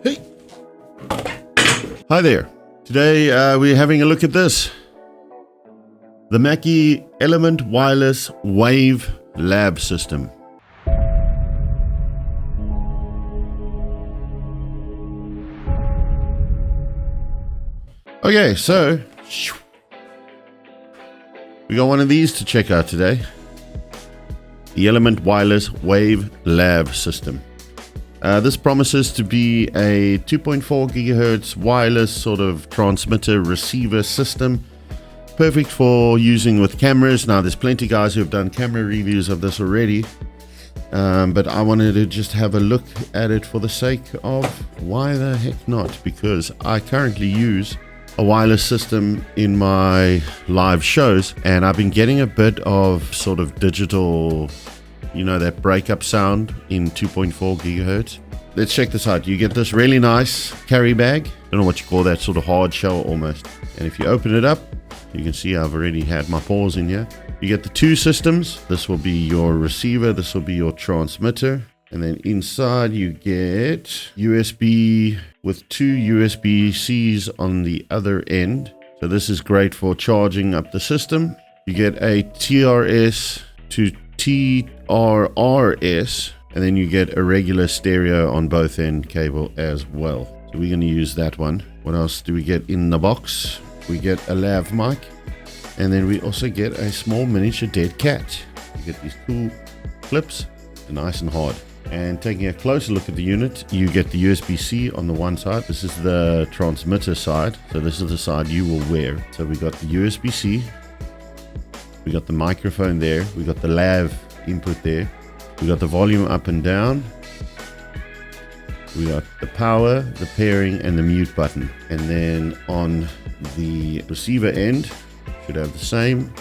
Hey! Hi there. Today we're having a look at this. The Mackie EM WAVE Lav system. Okay, so we got one of these to check out today. The EM WAVE Lav system. This promises to be a 2.4 gigahertz wireless sort of transmitter receiver system. Perfect for using with cameras. Now there's plenty of guys who have done camera reviews of this already. But I wanted to just have a look at it for the sake of why the heck not? Because I currently use a wireless system in my live shows and I've been getting a bit of sort of digital, you know, that breakup sound in 2.4 gigahertz. Let's check this out. You get this really nice carry bag. Don't know what you call that, sort of hard shell almost. And if you open it up, you can see I've already had my paws in here. You get the two systems. This will be your receiver. This will be your transmitter. And then inside you get USB with two USB-Cs on the other end. So this is great for charging up the system. You get a TRS to TRRS, and then you get a regular stereo on both end cable as well. So we're going to use that one. What else do we get in the box? We get a lav mic, and then we also get a small miniature dead cat. You get these cool clips, they're nice and hard. And taking a closer look at the unit, you get the USB-C on the one side. This is the transmitter side, so this is the side you will wear. So we got the USB-C, we got the microphone there, we got the lav input there, we got the volume up and down, we got the power, the pairing, and the mute button. And then on the receiver end, should have the same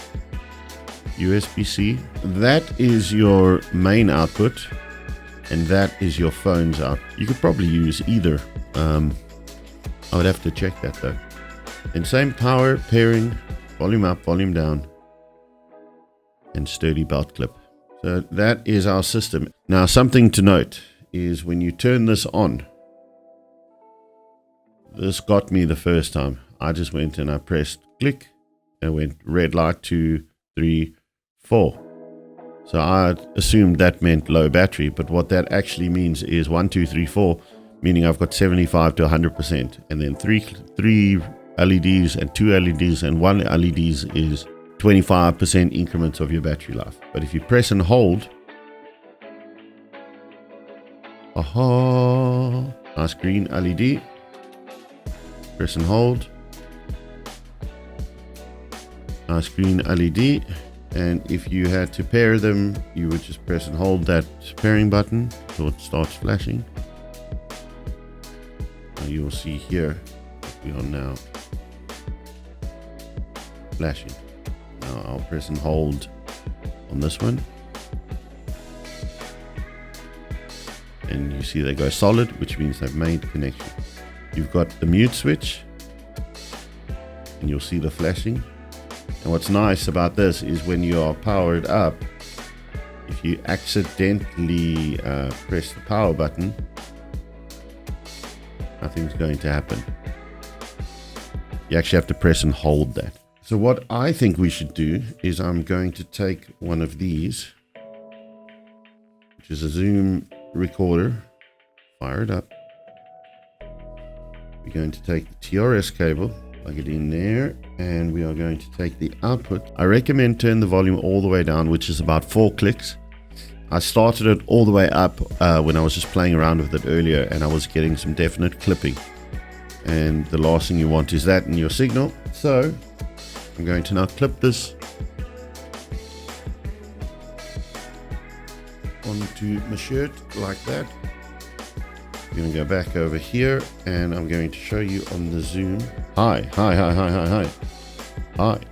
USB-C. That is your main output, and that is your phone's out. You could probably use either. I would have to check that though. And same power, pairing, volume up, volume down, and sturdy belt clip. So that is our system. Now something to note is when you turn this on, this got me the first time. I just went and I pressed click and went red light 2, 3, 4. So I assumed that meant low battery, but what that actually means is 1, 2, 3, 4, meaning I've got 75 to 100%, and then three LEDs and 2 LEDs and 1 LEDs is 25% increments of your battery life. But if you press and hold, aha, nice green LED, press and hold, nice green LED. And if you had to pair them, you would just press and hold that pairing button so it starts flashing. Now you will see here that we are now flashing. Now I'll press and hold on this one, and you see they go solid, which means they've made connection. You've got the mute switch, and you'll see the flashing. And what's nice about this is when you are powered up, if you accidentally press the power button, nothing's going to happen. You actually have to press and hold that. So what I think we should do is I'm going to take one of these, which is a Zoom recorder, fire it up. We're going to take the TRS cable, plug it in there, and we are going to take the output. I recommend turn the volume all the way down, which is about 4 clicks. I started it all the way up when I was just playing around with it earlier, and I was getting some definite clipping. And the last thing you want is that in your signal. So I'm going to now clip this onto my shirt like that. I'm going to go back over here and I'm going to show you on the zoom. Hi.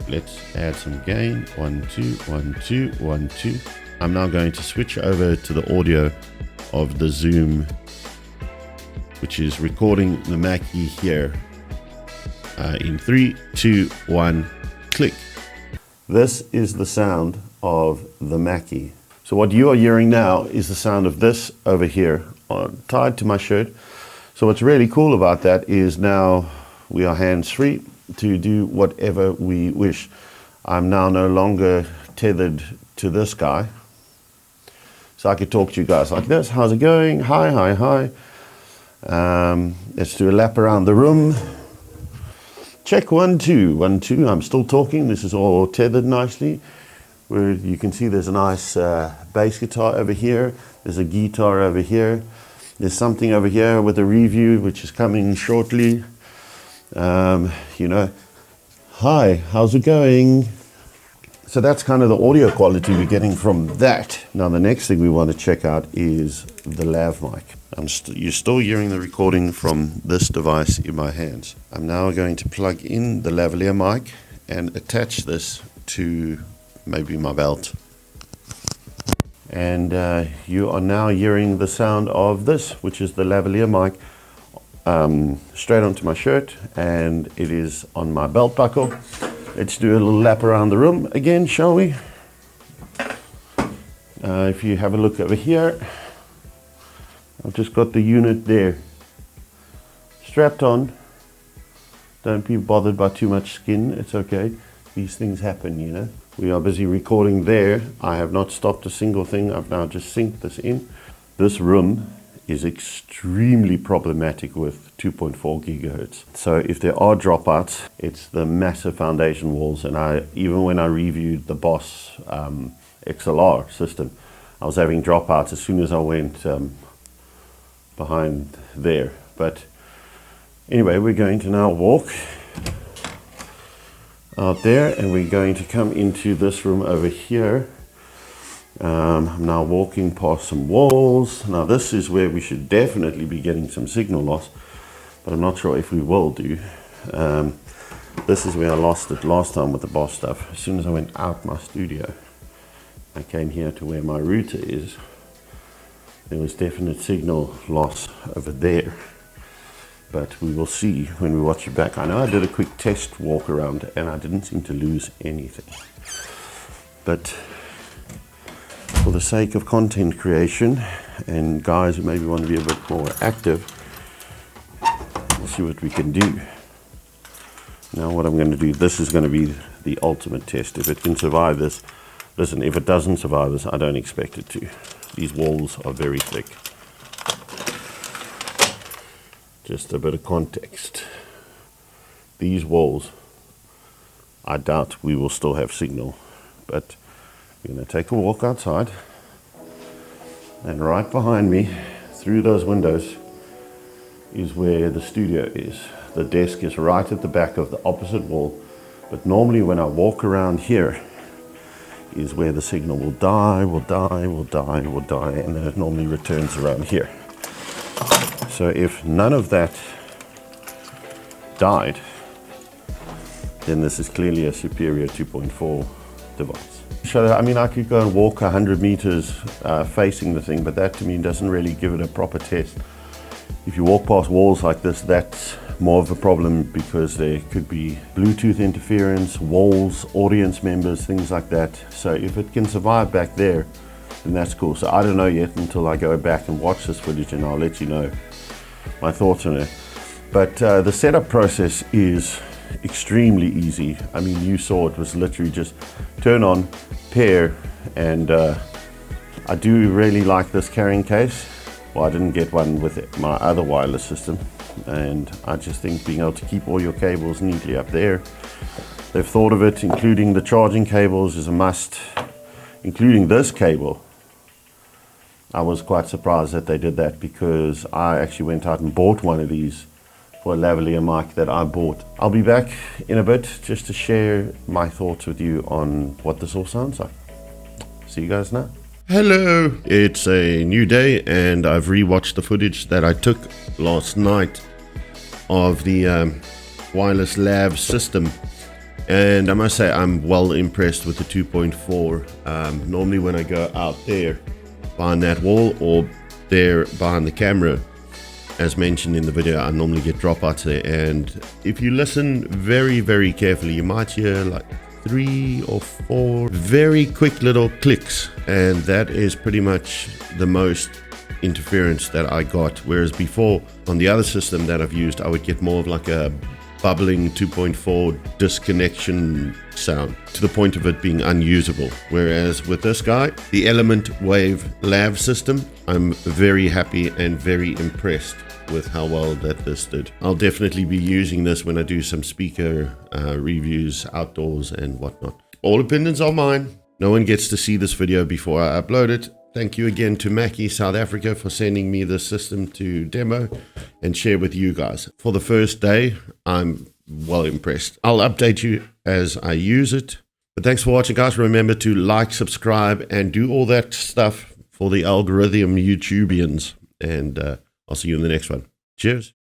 Let's add some gain. 1, 2, 1, 2, 1, 2. I'm now going to switch over to the audio of the zoom, which is recording the Mackie here. In 3, 2, 1, click. This is the sound of the Mackie. So what you are hearing now is the sound of this over here, tied to my shirt. So what's really cool about that is now we are hands-free to do whatever we wish. I'm now no longer tethered to this guy. So I could talk to you guys like this. How's it going? Hi, hi, hi. Let's do a lap around the room. Check 1, 2, 1, 2. I'm still talking. This is all tethered nicely. Where you can see there's a nice bass guitar over here. There's a guitar over here. There's something over here with a review which is coming shortly. You know, hi, how's it going? So that's kind of the audio quality we're getting from that. Now the next thing we want to check out is the lav mic. You're still hearing the recording from this device in my hands. I'm now going to plug in the lavalier mic and attach this to maybe my belt. And you are now hearing the sound of this, which is the lavalier mic, straight onto my shirt, and it is on my belt buckle. Let's do a little lap around the room again, shall we? If you have a look over here, I've just got the unit there strapped on. Don't be bothered by too much skin, it's okay. These things happen, you know. We are busy recording there. I have not stopped a single thing. I've now just synced this in. This room is extremely problematic with 2.4 gigahertz. So if there are dropouts, it's the massive foundation walls. And even when I reviewed the Boss XLR system, I was having dropouts as soon as I went behind there. But anyway, we're going to now walk out there, and we're going to come into this room over here. I'm now walking past some walls. Now this is where we should definitely be getting some signal loss, but I'm not sure if we will do. This is where I lost it last time with the Boss stuff. As soon as I went out my studio, I came here to where my router is. There was definite signal loss over there. But we will see when we watch it back. I know I did a quick test walk around and I didn't seem to lose anything. But for the sake of content creation and guys who maybe want to be a bit more active, we'll see what we can do. Now what I'm going to do, this is going to be the ultimate test. If it can survive this, listen, if it doesn't survive this, I don't expect it to. These walls are very thick. Just a bit of context. These walls, I doubt we will still have signal, but we're going to take a walk outside, and right behind me, through those windows, is where the studio is. The desk is right at the back of the opposite wall, but normally when I walk around here is where the signal will die, will die, will die, will die, and then it normally returns around here. So if none of that died, then this is clearly a superior 2.4 device. So, I mean, I could go and walk 100 meters facing the thing, but that to me doesn't really give it a proper test. If you walk past walls like this, that's more of a problem because there could be Bluetooth interference, walls, audience members, things like that. So if it can survive back there, then that's cool. So I don't know yet until I go back and watch this footage, and I'll let you know my thoughts on it. But the setup process is extremely easy. I mean, you saw it was literally just turn on, pair, and I do really like this carrying case. Well, I didn't get one with my other wireless system, and I just think being able to keep all your cables neatly up there. They've thought of it, including the charging cables is a must, including this cable. I was quite surprised that they did that because I actually went out and bought one of these for a lavalier mic that I bought. I'll be back in a bit just to share my thoughts with you on what this all sounds like. See you guys now. Hello, it's a new day and I've rewatched the footage that I took last night of the wireless lav system, and I must say I'm well impressed with the 2.4. Normally when I go out there behind that wall or there behind the camera, as mentioned in the video, I normally get dropouts there, and if you listen very, very carefully, you might hear like 3 or 4 very quick little clicks, and that is pretty much the most interference that I got, whereas before on the other system that I've used, I would get more of like a bubbling 2.4 disconnection sound to the point of it being unusable. Whereas with this guy, the Element Wave Lav system, I'm very happy and very impressed with how well that this did. I'll definitely be using this when I do some speaker reviews outdoors and whatnot. All opinions are mine. No one gets to see this video before I upload it. Thank you again to Mackie South Africa for sending me this system to demo and share with you guys. For the first day, I'm well impressed. I'll update you as I use it. But thanks for watching, guys. Remember to like, subscribe, and do all that stuff for the algorithm YouTubians. And I'll see you in the next one. Cheers.